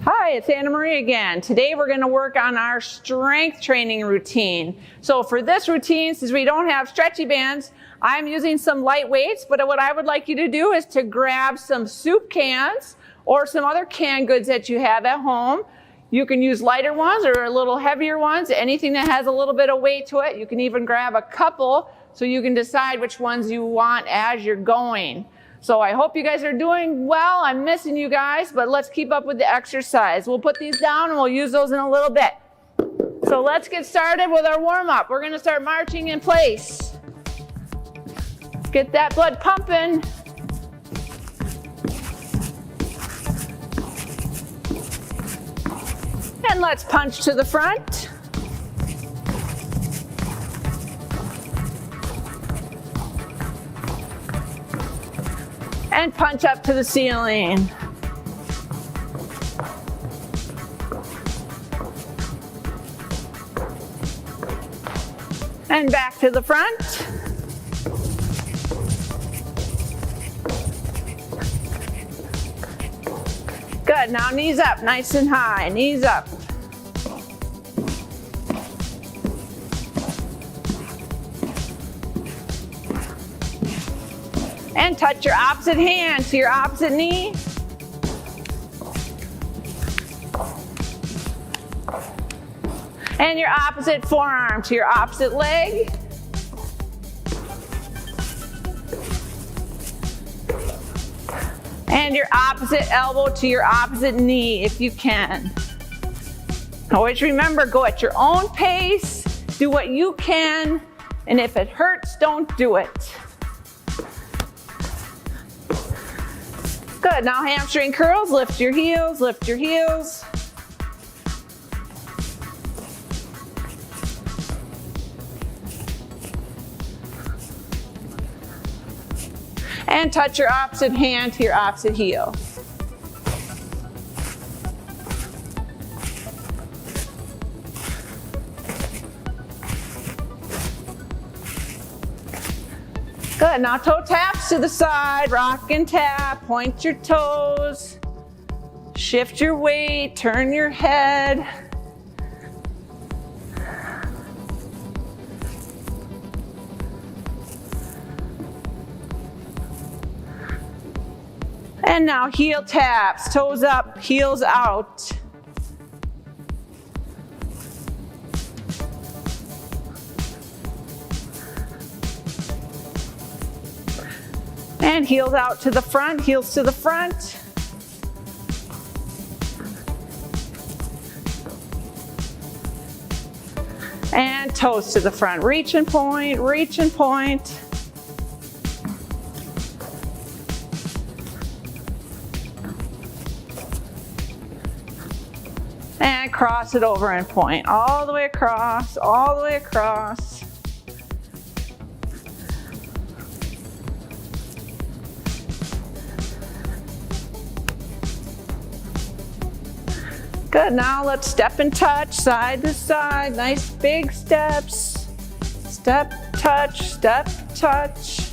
Hi, it's Anna Marie again. Today we're going to work on our strength training routine. So for this routine, since we don't have stretchy bands, I'm using some light weights, but what I would like you to do is to grab some soup cans or some other canned goods that you have at home. You can use lighter ones or a little heavier ones, anything that has a little bit of weight to it. You can even grab a couple so you can decide which ones you want as you're going. So I hope you guys are doing well. I'm missing you guys, but let's keep up with the exercise. We'll put these down and we'll use those in a little bit. So let's get started with our warm-up. We're going to start marching in place. Get that blood pumping. And let's punch to the front. And punch up to the ceiling. And back to the front. Good, now knees up, nice and high, knees up. And touch your opposite hand to your opposite knee. And your opposite forearm to your opposite leg. And your opposite elbow to your opposite knee if you can. Always remember, go at your own pace, do what you can, and if it hurts, don't do it. Good, now hamstring curls, lift your heels, lift your heels. And touch your opposite hand to your opposite heel. Good, now toe taps to the side, rock and tap, point your toes, shift your weight, turn your head. And now heel taps, toes up, heels out. And heels out to the front, heels to the front. And toes to the front, reach and point, reach and point. And cross it over and point, all the way across, all the way across. Good, now let's step and touch, side to side, nice big steps. Step, touch, touch.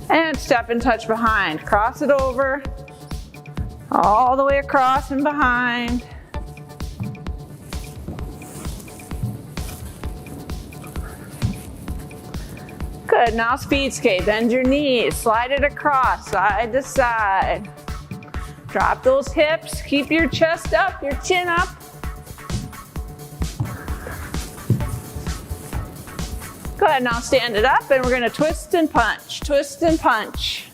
And step and touch behind, cross it over, all the way across and behind. Good, now speed skate, bend your knees, slide it across, side to side. Drop those hips, keep your chest up, your chin up. Good, now stand it up and we're gonna twist and punch, twist and punch.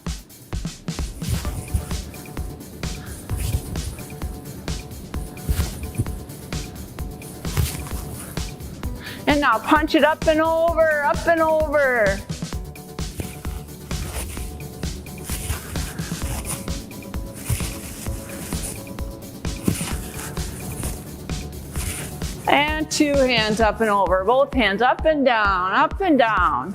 And now punch it up and over, up and over. And two hands up and over, both hands up and down, up and down.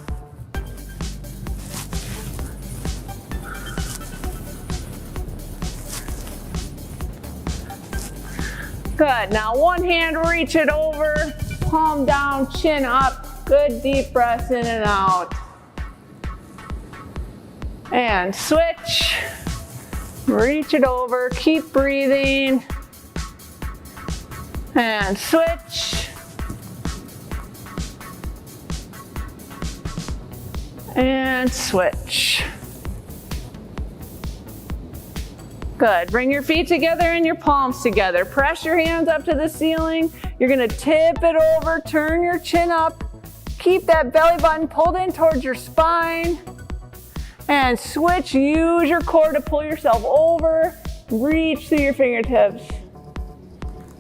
Good, now one hand reach it over, palm down, chin up. Good deep breaths in and out. And switch. Reach it over, keep breathing. And switch. And switch. Good. Bring your feet together and your palms together. Press your hands up to the ceiling. You're going to tip it over, turn your chin up. Keep that belly button pulled in towards your spine. And switch. Use your core to pull yourself over. Reach through your fingertips.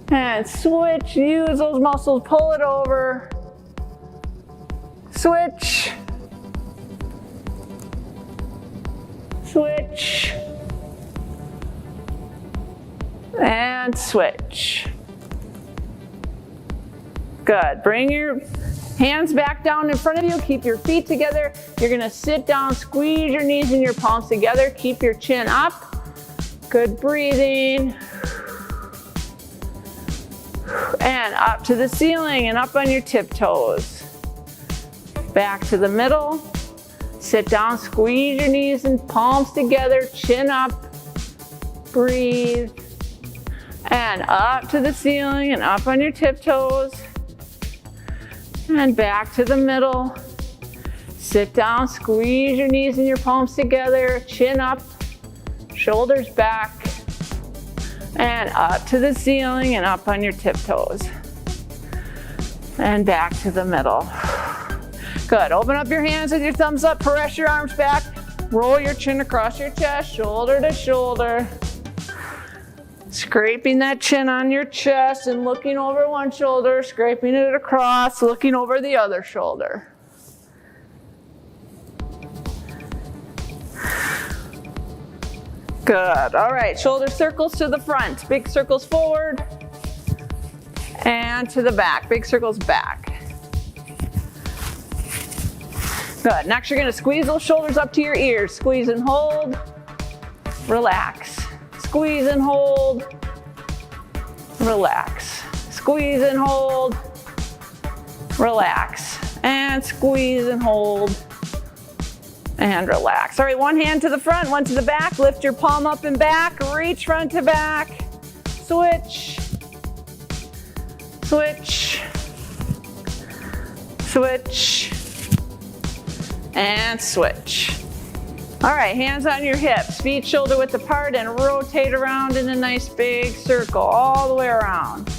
And switch. Use those muscles. Pull it over. Switch. Switch. And switch. Good. Bring your hands back down in front of you. Keep your feet together. You're going to sit down, squeeze your knees and your palms together. Keep your chin up. Good breathing. And up to the ceiling and up on your tiptoes. Back to the middle. Sit down, squeeze your knees and palms together, chin up. Breathe. And up to the ceiling and up on your tiptoes. And back to the middle. Sit down, squeeze your knees and your palms together, chin up, shoulders back. And up to the ceiling and up on your tiptoes. And back to the middle. Good. Open up your hands with your thumbs up, press your arms back, roll your chin across your chest, shoulder to shoulder. Scraping that chin on your chest and looking over one shoulder, scraping it across, looking over the other shoulder. Good. All right, shoulder circles to the front, big circles forward and to the back, big circles back. Good. Next, you're going to squeeze those shoulders up to your ears. Squeeze and hold. Relax. Squeeze and hold. Relax. Squeeze and hold. Relax. And squeeze and hold. And relax. All right, one hand to the front, one to the back. Lift your palm up and back. Reach front to back. Switch. Switch. Switch. And switch. All right, hands on your hips, feet shoulder width apart, and rotate around in a nice big circle all the way around.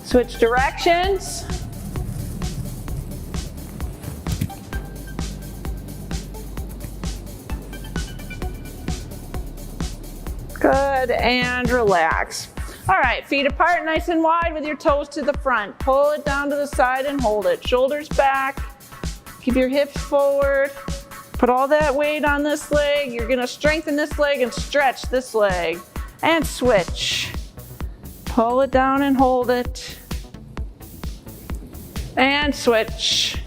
Switch directions. Good, and relax. All right, feet apart nice and wide with your toes to the front. Pull it down to the side and hold it. Shoulders back. Keep your hips forward. Put all that weight on this leg. You're gonna strengthen this leg and stretch this leg. And switch. Pull it down and hold it. And switch.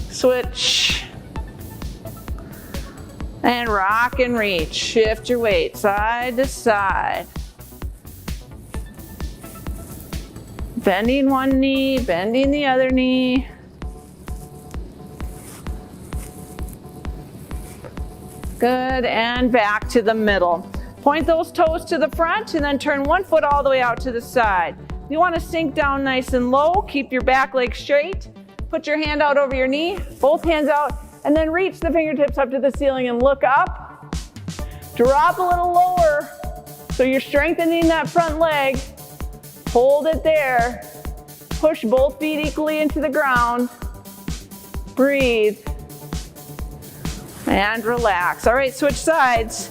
Switch. And rock and reach. Shift your weight side to side. Bending one knee, bending the other knee. Good, and back to the middle. Point those toes to the front and then turn one foot all the way out to the side. You want to sink down nice and low. Keep your back leg straight. Put your hand out over your knee, both hands out. And then reach the fingertips up to the ceiling and look up. Drop a little lower so you're strengthening that front leg. Hold it there. Push both feet equally into the ground. Breathe. And relax. All right, switch sides.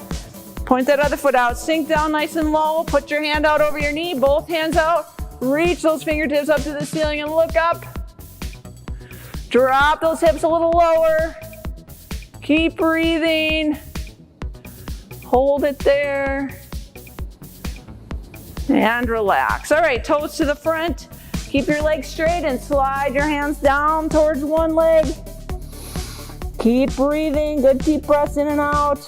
Point that other foot out. Sink down nice and low. Put your hand out over your knee, both hands out. Reach those fingertips up to the ceiling and look up. Drop those hips a little lower. Keep breathing. Hold it there. And relax. All right, toes to the front. Keep your legs straight and slide your hands down towards one leg. Keep breathing, good deep breaths in and out.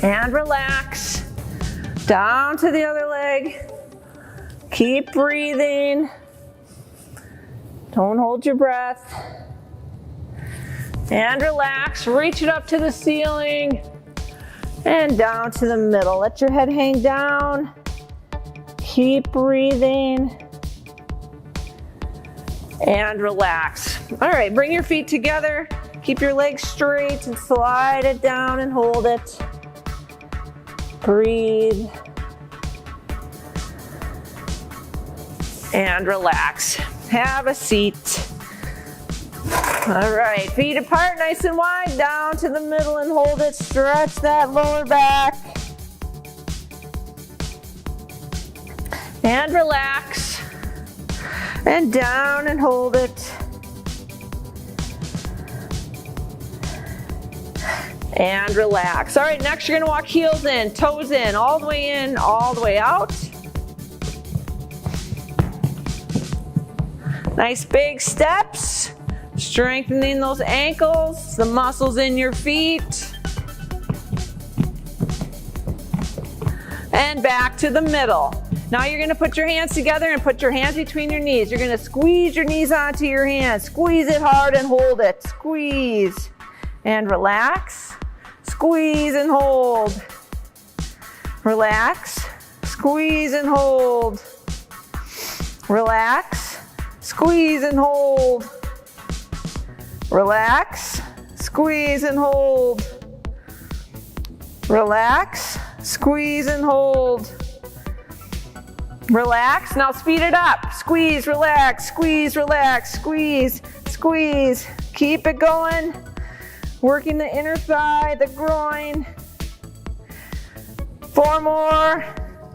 And relax. Down to the other leg. Keep breathing. Don't hold your breath. And relax, reach it up to the ceiling and down to the middle. Let your head hang down. Keep breathing. And relax. All right, bring your feet together. Keep your legs straight and slide it down and hold it. Breathe. And relax. Have a seat. All right, feet apart, nice and wide, down to the middle and hold it. Stretch that lower back. And relax. And down and hold it. And relax. All right, next you're gonna walk heels in, toes in, all the way out. Nice big steps. Strengthening those ankles, the muscles in your feet. And back to the middle. Now you're gonna put your hands together and put your hands between your knees. You're gonna squeeze your knees onto your hands. Squeeze it hard and hold it. Squeeze and relax. Squeeze and hold. Relax. Squeeze and hold. Relax. Squeeze and hold. Relax, squeeze and hold. Relax, squeeze and hold. Relax, now speed it up. Squeeze, relax, squeeze, relax, squeeze, squeeze. Keep it going. Working the inner thigh, the groin. 4 more,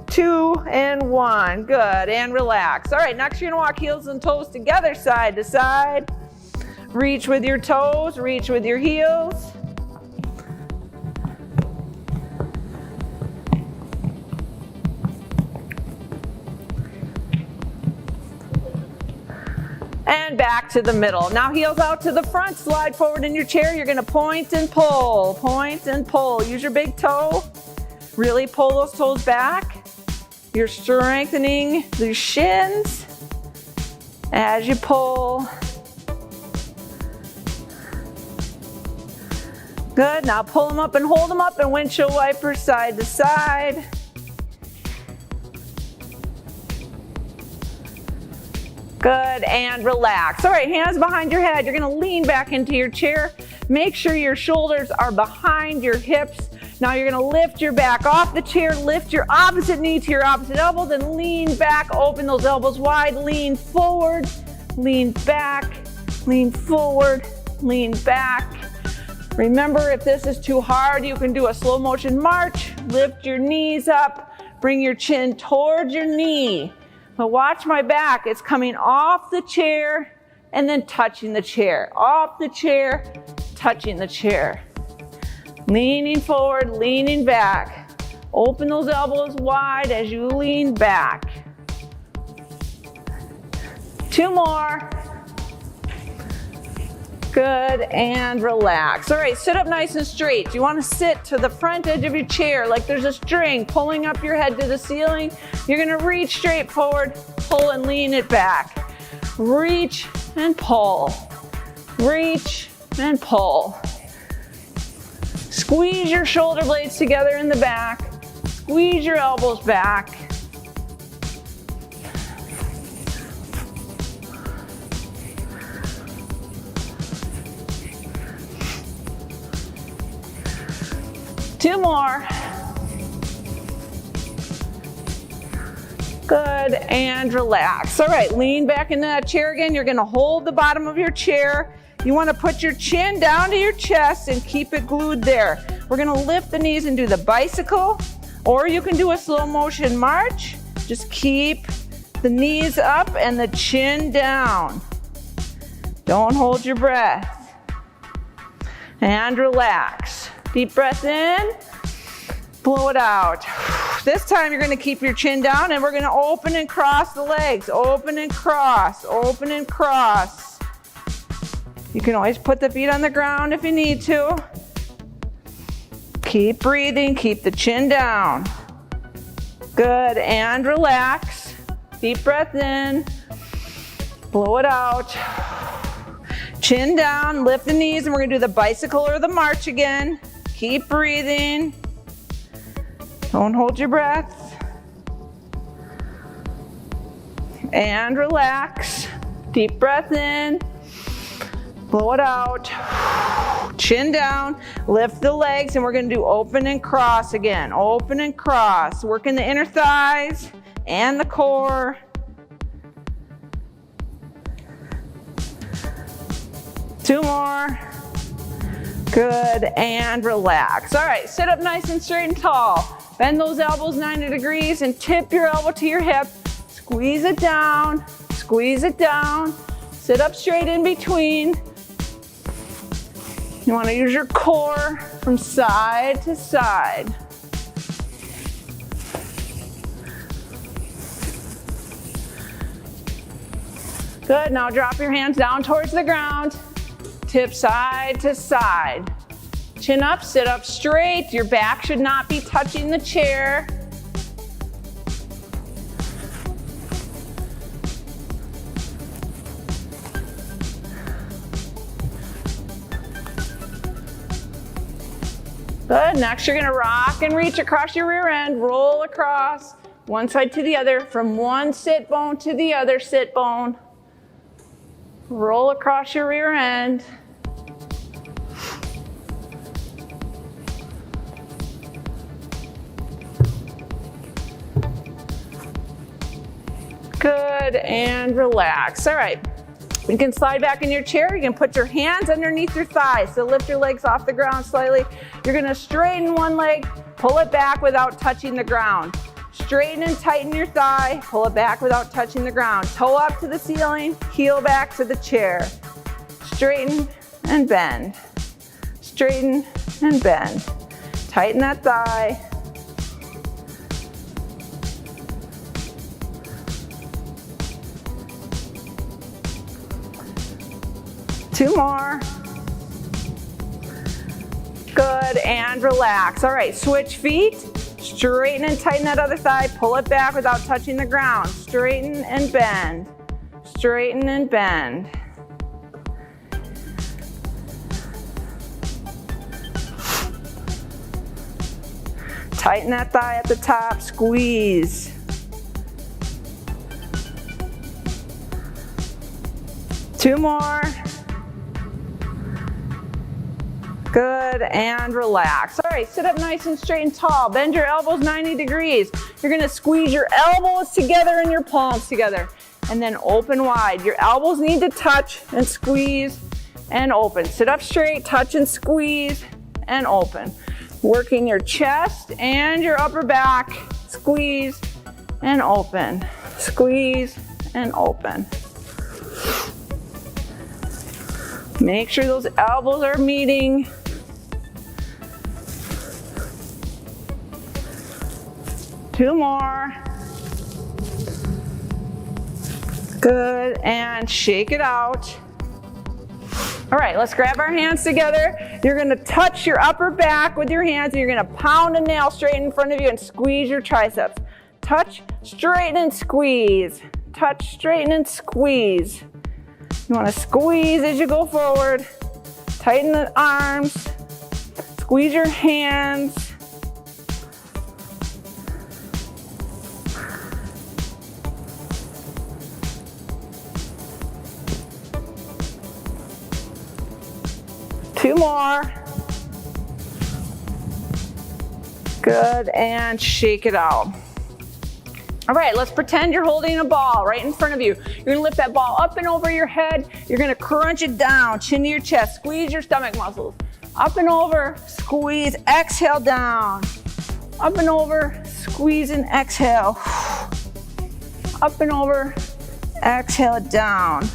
2 and 1. Good, and relax. All right, next you're gonna walk heels and toes together, side to side. Reach with your toes, reach with your heels. And back to the middle. Now heels out to the front, slide forward in your chair. You're gonna point and pull, point and pull. Use your big toe. Really pull those toes back. You're strengthening the shins as you pull. Good, now pull them up and hold them up and windshield wipers side to side. Good, and relax. All right, hands behind your head. You're gonna lean back into your chair. Make sure your shoulders are behind your hips. Now you're gonna lift your back off the chair, lift your opposite knee to your opposite elbow, then lean back, open those elbows wide, lean forward, lean back, lean forward, lean back. Remember, if this is too hard, you can do a slow motion march. Lift your knees up, bring your chin towards your knee. But watch my back, it's coming off the chair and then touching the chair. Off the chair, touching the chair. Leaning forward, leaning back. Open those elbows wide as you lean back. 2 more. Good, and relax. All right, sit up nice and straight. You want to sit to the front edge of your chair like there's a string pulling up your head to the ceiling. You're going to reach straight forward, pull and lean it back. Reach and pull. Reach and pull. Squeeze your shoulder blades together in the back. Squeeze your elbows back. Two more. Good, and relax. All right, lean back into that chair again. You're gonna hold the bottom of your chair. You wanna put your chin down to your chest and keep it glued there. We're gonna lift the knees and do the bicycle, or you can do a slow motion march. Just keep the knees up and the chin down. Don't hold your breath. And relax. Deep breath in, blow it out. This time you're gonna keep your chin down and we're gonna open and cross the legs. Open and cross, open and cross. You can always put the feet on the ground if you need to. Keep breathing, keep the chin down. Good, and relax. Deep breath in, blow it out. Chin down, lift the knees, and we're gonna do the bicycle or the march again. Keep breathing. Don't hold your breath. And relax. Deep breath in, blow it out. Chin down, lift the legs, and we're gonna do open and cross again. Open and cross, working the inner thighs and the core. Two more. Good, and relax. All right, sit up nice and straight and tall. Bend those elbows 90 degrees and tip your elbow to your hip. Squeeze it down, squeeze it down. Sit up straight in between. You want to use your core from side to side. Good, now drop your hands down towards the ground. Tip side to side. Chin up, sit up straight. Your back should not be touching the chair. Good, next you're gonna rock and reach across your rear end, roll across one side to the other, from one sit bone to the other sit bone. Roll across your rear end. Good, and relax. All right, you can slide back in your chair. You can put your hands underneath your thighs. So lift your legs off the ground slightly. You're gonna straighten one leg, pull it back without touching the ground. Straighten and tighten your thigh, pull it back without touching the ground. Toe up to the ceiling, heel back to the chair. Straighten and bend. Straighten and bend. Tighten that thigh. Two more. Good, and relax. All right, switch feet. Straighten and tighten that other thigh. Pull it back without touching the ground. Straighten and bend. Straighten and bend. Tighten that thigh at the top. Squeeze. Two more. Good, and relax. All right, sit up nice and straight and tall. Bend your elbows 90 degrees. You're gonna squeeze your elbows together and your palms together, and then open wide. Your elbows need to touch and squeeze and open. Sit up straight, touch and squeeze and open. Working your chest and your upper back. Squeeze and open. Squeeze and open. Make sure those elbows are meeting. Two more. Good, and shake it out. All right, let's grab our hands together. You're gonna touch your upper back with your hands, and you're gonna pound a nail straight in front of you and squeeze your triceps. Touch, straighten, and squeeze. Touch, straighten, and squeeze. You wanna squeeze as you go forward. Tighten the arms. Squeeze your hands. Two more. Good, and shake it out. All right, let's pretend you're holding a ball right in front of you. You're gonna lift that ball up and over your head. You're gonna crunch it down, chin to your chest. Squeeze your stomach muscles. Up and over, squeeze, exhale down. Up and over, squeeze and exhale. Up and over, exhale down.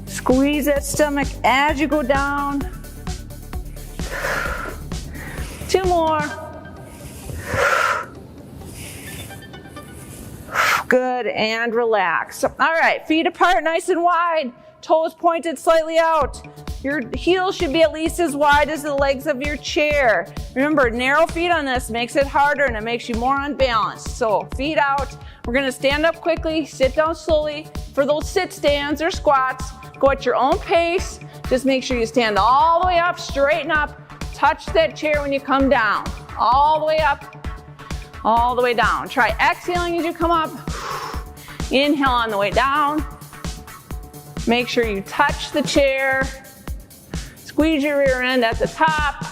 Squeeze that stomach as you go down. Two more. Good, and relax. All right, feet apart nice and wide, toes pointed slightly out. Your heels should be at least as wide as the legs of your chair. Remember, narrow feet on this makes it harder and it makes you more unbalanced. So feet out. We're gonna stand up quickly, sit down slowly. For those sit stands or squats, go at your own pace. Just make sure you stand all the way up, straighten up, touch that chair when you come down. All the way up, all the way down. Try exhaling as you come up. Inhale on the way down. Make sure you touch the chair. Squeeze your rear end at the top.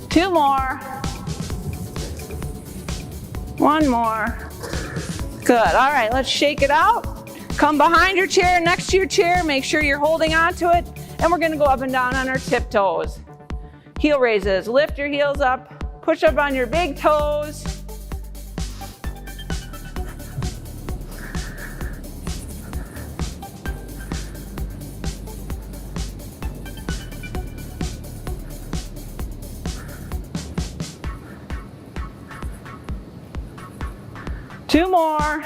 Two more. One more. Good. All right, let's shake it out. Come behind your chair, next to your chair. Make sure you're holding on to it. And we're gonna go up and down on our tiptoes. Heel raises. Lift your heels up. Push up on your big toes. Two more.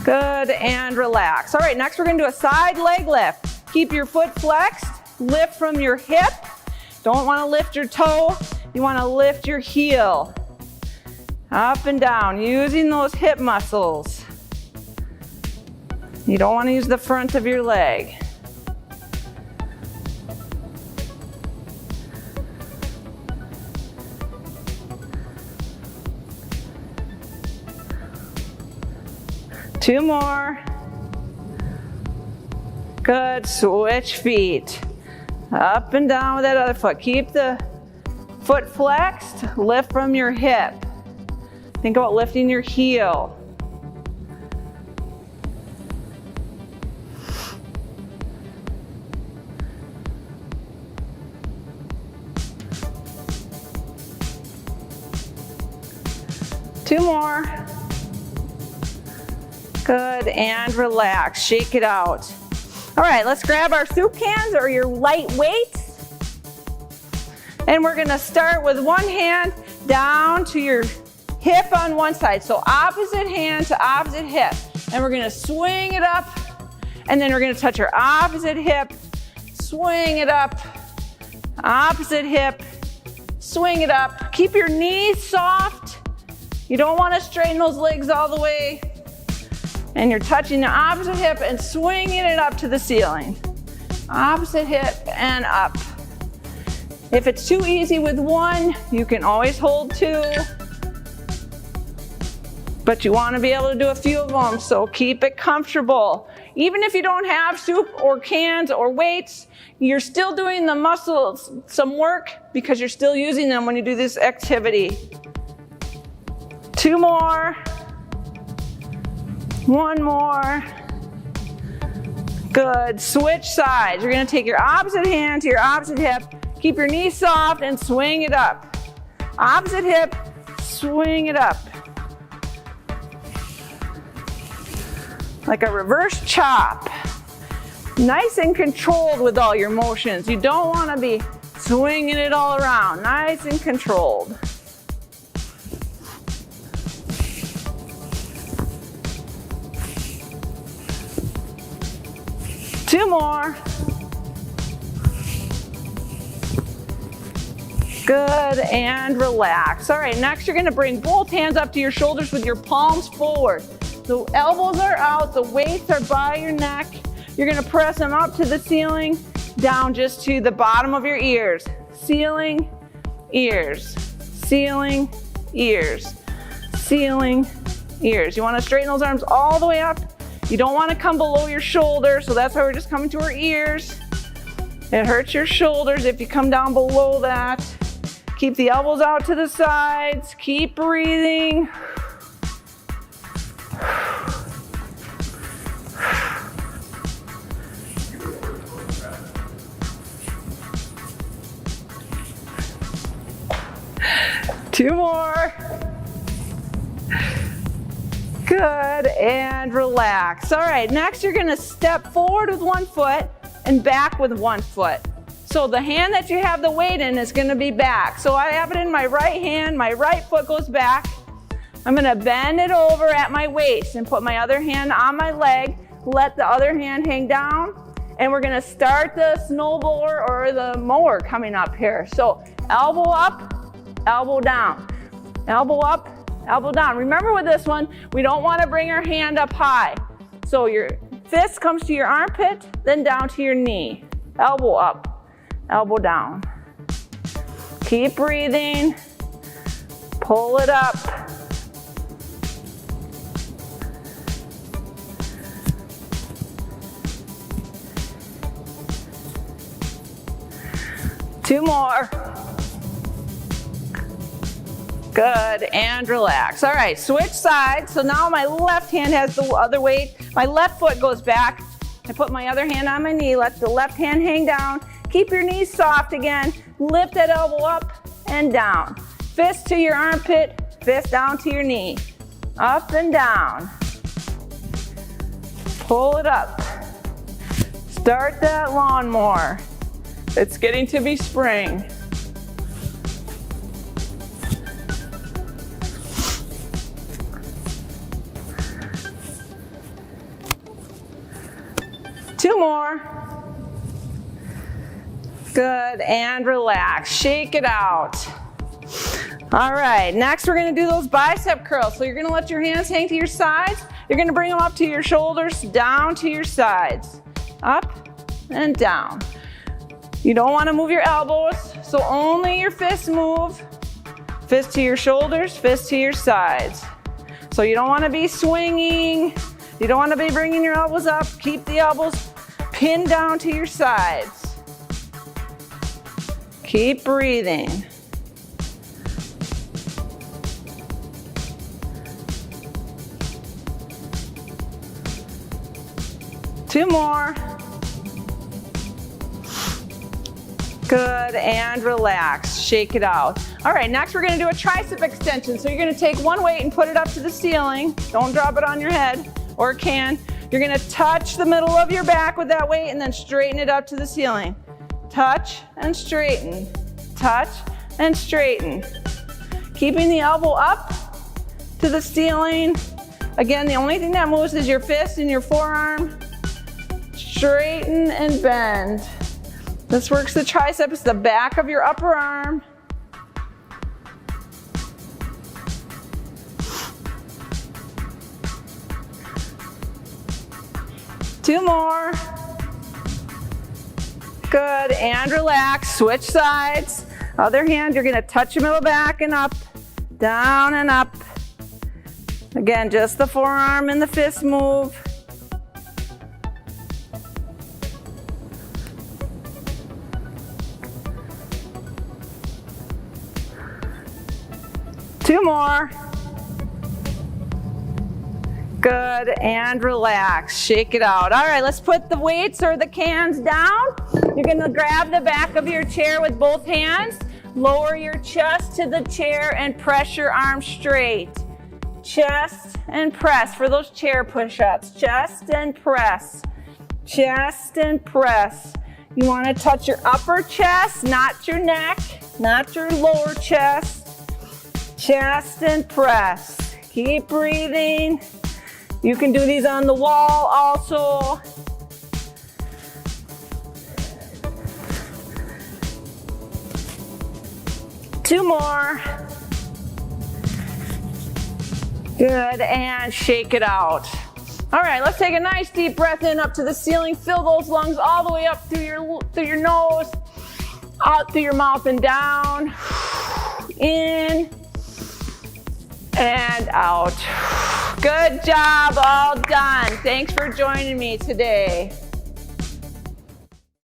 Good, and relax. All right, next we're gonna do a side leg lift. Keep your foot flexed, lift from your hip. Don't wanna lift your toe, you wanna lift your heel. Up and down, using those hip muscles. You don't wanna use the front of your leg. Two more. Good, switch feet. Up and down with that other foot. Keep the foot flexed, lift from your hip. Think about lifting your heel. Two more. Good, and relax, shake it out. All right, let's grab our soup cans or your light weights. And we're gonna start with one hand down to your hip on one side. So opposite hand to opposite hip. And we're gonna swing it up. And then we're gonna touch our opposite hip, swing it up, opposite hip, swing it up. Keep your knees soft. You don't wanna straighten those legs all the way. And you're touching the opposite hip and swinging it up to the ceiling. Opposite hip and up. If it's too easy with one, you can always hold two. But you want to be able to do a few of them, so keep it comfortable. Even if you don't have soup or cans or weights, you're still doing the muscles some work because you're still using them when you do this activity. Two more. One more. Good. Switch sides. You're going to take your opposite hand to your opposite hip. Keep your knees soft and swing it up. Opposite hip, swing it up. Like a reverse chop. Nice and controlled with all your motions. You don't want to be swinging it all around. Nice and controlled. Two more. Good, and relax. All right, next you're gonna bring both hands up to your shoulders with your palms forward. The elbows are out, the weights are by your neck. You're gonna press them up to the ceiling, down just to the bottom of your ears. Ceiling, ears, ceiling, ears, ceiling, ears. You wanna straighten those arms all the way up. You don't want to come below your shoulder, so that's why we're just coming to our ears. It hurts your shoulders if you come down below that. Keep the elbows out to the sides. Keep breathing. Two more. Good, and relax. All right, next you're gonna step forward with one foot and back with one foot. So the hand that you have the weight in is gonna be back. So I have it in my right hand, my right foot goes back. I'm gonna bend it over at my waist and put my other hand on my leg, let the other hand hang down, and we're gonna start the snowblower or the mower coming up here. So elbow up, elbow down, elbow up, elbow down. Remember with this one, we don't wanna bring our hand up high. So your fist comes to your armpit, then down to your knee. Elbow up, elbow down. Keep breathing, pull it up. Two more. Good, and relax. All right, switch sides. So now my left hand has the other weight. My left foot goes back. I put my other hand on my knee, let the left hand hang down. Keep your knees soft again. Lift that elbow up and down. Fist to your armpit, fist down to your knee. Up and down. Pull it up. Start that lawnmower. It's getting to be spring. Two more. Good, and relax. Shake it out. All right, next we're gonna do those bicep curls. So you're gonna let your hands hang to your sides. You're gonna bring them up to your shoulders, down to your sides. Up and down. You don't wanna move your elbows, so only your fists move. Fist to your shoulders, fist to your sides. So you don't wanna be swinging. You don't wanna be bringing your elbows up. Keep the elbows pinned down to your sides. Keep breathing. Two more. Good, and relax. Shake it out. All right, next we're gonna do a tricep extension. So you're gonna take one weight and put it up to the ceiling. Don't drop it on your head, or it can. You're gonna touch the middle of your back with that weight and then straighten it up to the ceiling. Touch and straighten, touch and straighten. Keeping the elbow up to the ceiling. Again, the only thing that moves is your fist and your forearm. Straighten and bend. This works the triceps, the back of your upper arm. Two more. Good, and relax. Switch sides. Other hand, you're gonna touch your middle back and up, down and up. Again, just the forearm and the fist move. Two more. Good, and relax. Shake it out. All right, let's put the weights or the cans down. You're gonna grab the back of your chair with both hands, lower your chest to the chair and press your arms straight. Chest and press for those chair push-ups. Chest and press. Chest and press. You wanna touch your upper chest, not your neck, not your lower chest. Chest and press. Keep breathing. You can do these on the wall also. Two more. Good, and shake it out. All right, let's take a nice deep breath in up to the ceiling. Fill those lungs all the way up through your nose, out through your mouth and down. In and out. Good job, all done. Thanks for joining me today.